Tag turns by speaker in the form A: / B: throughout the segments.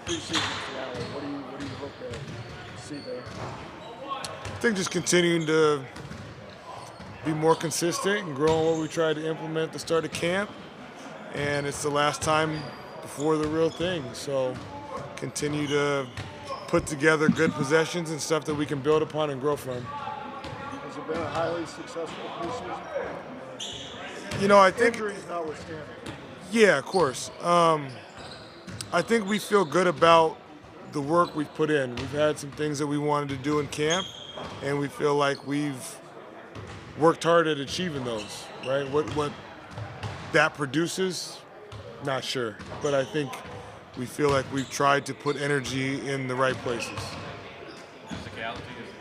A: preseason finale? What do you hope to see there?
B: I think just continuing to be more consistent and grow on what we tried to implement at the start of camp. And it's the last time before the real thing. So continue to put together good possessions and stuff that we can build upon and grow from.
A: Has it been a highly successful preseason?
B: I think,
A: Injuries notwithstanding.
B: yeah, of course. I think we feel good about the work we've put in. We've had some things that we wanted to do in camp, and we feel like we've worked hard at achieving those, right? What that produces, not sure. But I think we feel like we've tried to put energy in the right places.
C: Physicality is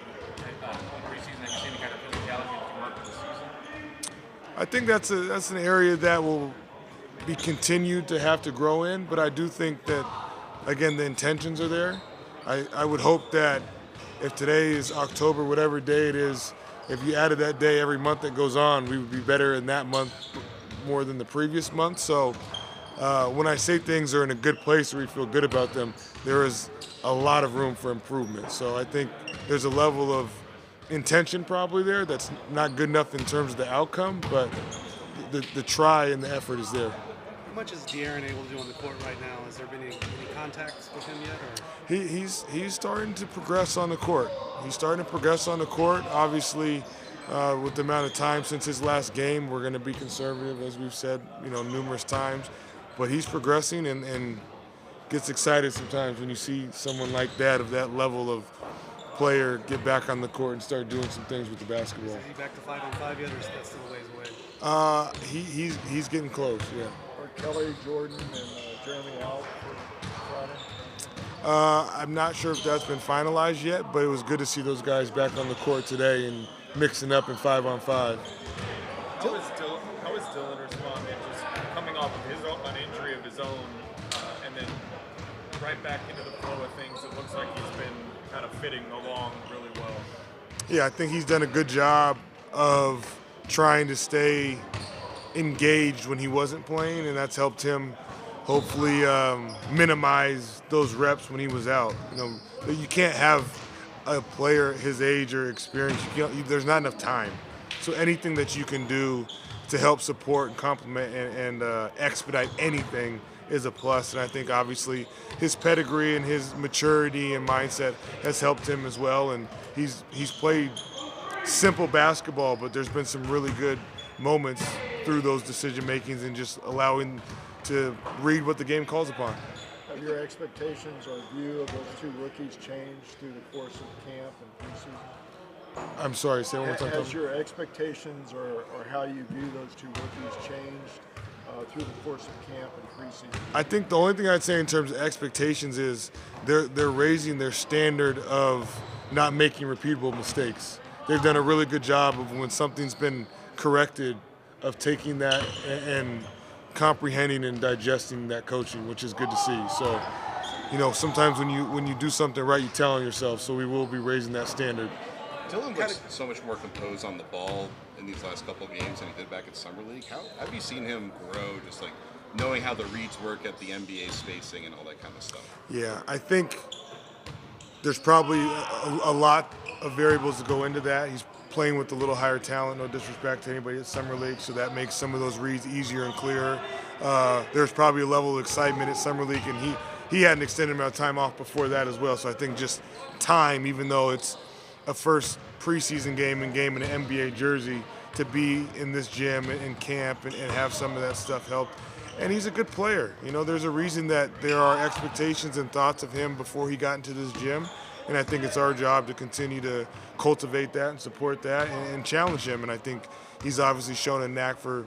C: preseason. Have you seen any kind of physicality that you want for the season?
B: I think that's an area that will be continued to have to grow in, but I do think that, again, the intentions are there. I would hope that if today is October, whatever day it is, if you added that day every month that goes on, we would be better in that month more than the previous month. So when I say things are in a good place or we feel good about them, there is a lot of room for improvement. So I think there's a level of intention probably there that's not good enough in terms of the outcome, but the try and the effort is there.
D: How much is De'Aaron able to do on the court right now? Has there been any contacts with him yet? Or?
B: He's starting to progress on the court. He's starting to progress on the court. Obviously, with the amount of time since his last game, we're going to be conservative, as we've said, numerous times. But he's progressing and gets excited sometimes when you see someone like that, of that level of player, get back on the court and start doing some things with the basketball.
D: Is he back to 5-on-5 yet, or is that still a ways away?
B: He's getting close, yeah.
A: Are Kelly, Jordan, and Jeremy out for Friday?
B: I'm not sure if that's been finalized yet, but it was good to see those guys back on the court today and mixing up in 5-on-5.
E: How is Dylan responding, just coming off of an injury of his own, and then right back into the flow of things? It looks like he's been kind of fitting along really well.
B: Yeah, I think he's done a good job of trying to stay engaged when he wasn't playing, and that's helped him hopefully minimize those reps when he was out. You can't have a player his age or experience. There's not enough time. So anything that you can do to help support and complement and expedite anything is a plus. And I think obviously his pedigree and his maturity and mindset has helped him as well. And he's played simple basketball, but there's been some really good moments through those decision makings and just allowing to read what the game calls upon.
A: Have your expectations or view of those two rookies changed through the course of camp and preseason?
B: I'm sorry, say one more time.
A: Has your expectations or how you view those two rookies changed through the course of camp and preseason?
B: I think the only thing I'd say in terms of expectations is they're raising their standard of not making repeatable mistakes. They've done a really good job of, when something's been corrected, of taking that and comprehending and digesting that coaching, which is good to see. So, sometimes when you do something right, you tell on yourself. So we will be raising that standard.
F: Dylan looks so much more composed on the ball in these last couple of games than he did back at Summer League. How have you seen him grow, just like knowing how the reads work at the NBA spacing and all that kind of stuff?
B: Yeah, I think there's probably a lot of variables that go into that. He's playing with a little higher talent, no disrespect to anybody at Summer League, so that makes some of those reads easier and clearer. There's probably a level of excitement at Summer League, and he had an extended amount of time off before that as well. So I think just time, even though it's a first preseason game in an NBA jersey, to be in this gym and camp and have some of that stuff help. And he's a good player. There's a reason that there are expectations and thoughts of him before he got into this gym. And I think it's our job to continue to cultivate that and support that and challenge him. And I think he's obviously shown a knack for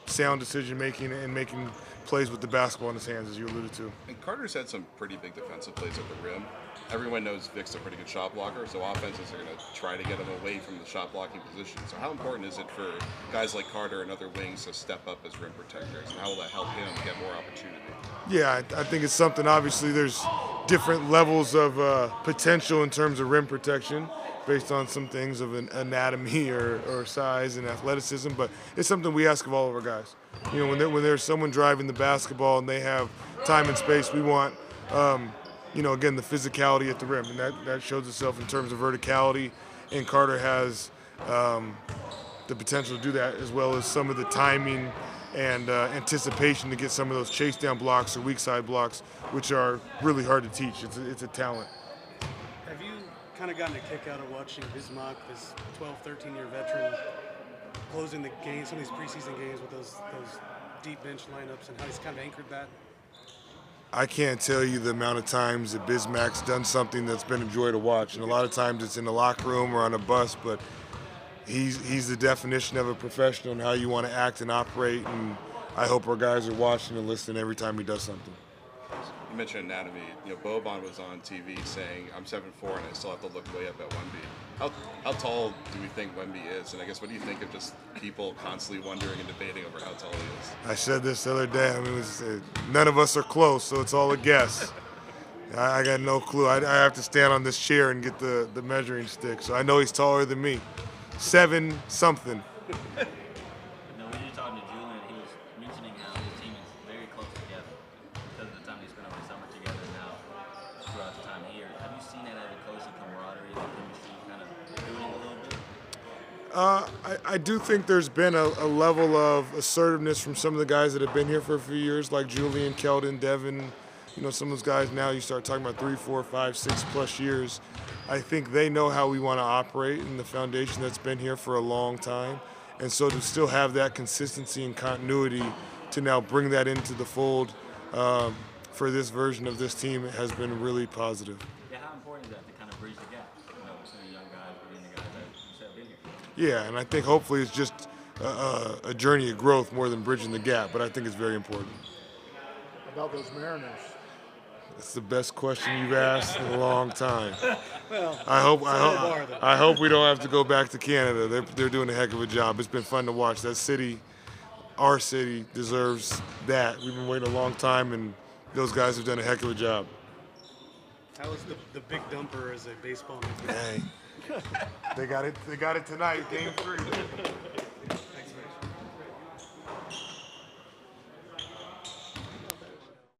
B: sound decision-making and making plays with the basketball in his hands, as you alluded to.
F: And Carter's had some pretty big defensive plays at the rim. Everyone knows Vic's a pretty good shot blocker, so offenses are going to try to get him away from the shot blocking position. So how important is it for guys like Carter and other wings to step up as rim protectors, and how will that help him get more opportunity?
B: Yeah, I think it's something, obviously there's different levels of potential in terms of rim protection based on some things of an anatomy or size and athleticism, but it's something we ask of all of our guys. When there's someone driving the basketball and they have time and space, we want Again, the physicality at the rim, and that shows itself in terms of verticality. And Carter has the potential to do that, as well as some of the timing and anticipation to get some of those chase down blocks or weak side blocks, which are really hard to teach. It's a talent.
D: Have you kind of gotten a kick out of watching Bismarck, this 12, 13-year veteran, closing the games, some of these preseason games with those deep bench lineups, and how he's kind of anchored that?
B: I can't tell you the amount of times that Bismack's done something that's been a joy to watch, and a lot of times it's in the locker room or on a bus, but he's the definition of a professional and how you want to act and operate, and I hope our guys are watching and listening every time he does something.
F: You mentioned anatomy. Boban was on TV saying, "I'm 7'4" and I still have to look way up at Wemby." How tall do we think Wemby is? And I guess what do you think of just people constantly wondering and debating over how tall he is?
B: I said this the other day. None of us are close, so it's all a guess. I got no clue. I have to stand on this chair and get the measuring stick, so I know he's taller than me. 7 something.
G: When you were talking to Julian, he was mentioning how his team is very close together because of the time they spent over the summer together now throughout the time here. Have you seen that as a coach, the camaraderie, the chemistry kind of building a little bit?
B: I do think there's been a level of assertiveness from some of the guys that have been here for a few years, like Julian, Keldon, Devin. Some of those guys now you start talking about 3, 4, 5, 6+ years. I think they know how we want to operate in the foundation that's been here for a long time. And so to still have that consistency and continuity to now bring that into the fold for this version of this team has been really positive.
G: Yeah, how important is that to kind of bridge the gap, between the young guys and the guys that have been here?
B: Yeah, and I think hopefully it's just a journey of growth more than bridging the gap, but I think it's very important.
A: About those Mariners.
B: That's the best question you've asked in a long time.
D: Well,
B: I hope we don't have to go back to Canada. They're doing a heck of a job. It's been fun to watch. That city, our city, deserves that. We've been waiting a long time, and those guys have done a heck of a job.
D: How was the big dumper as a baseball man?
B: Hey, they got it tonight, Game 3.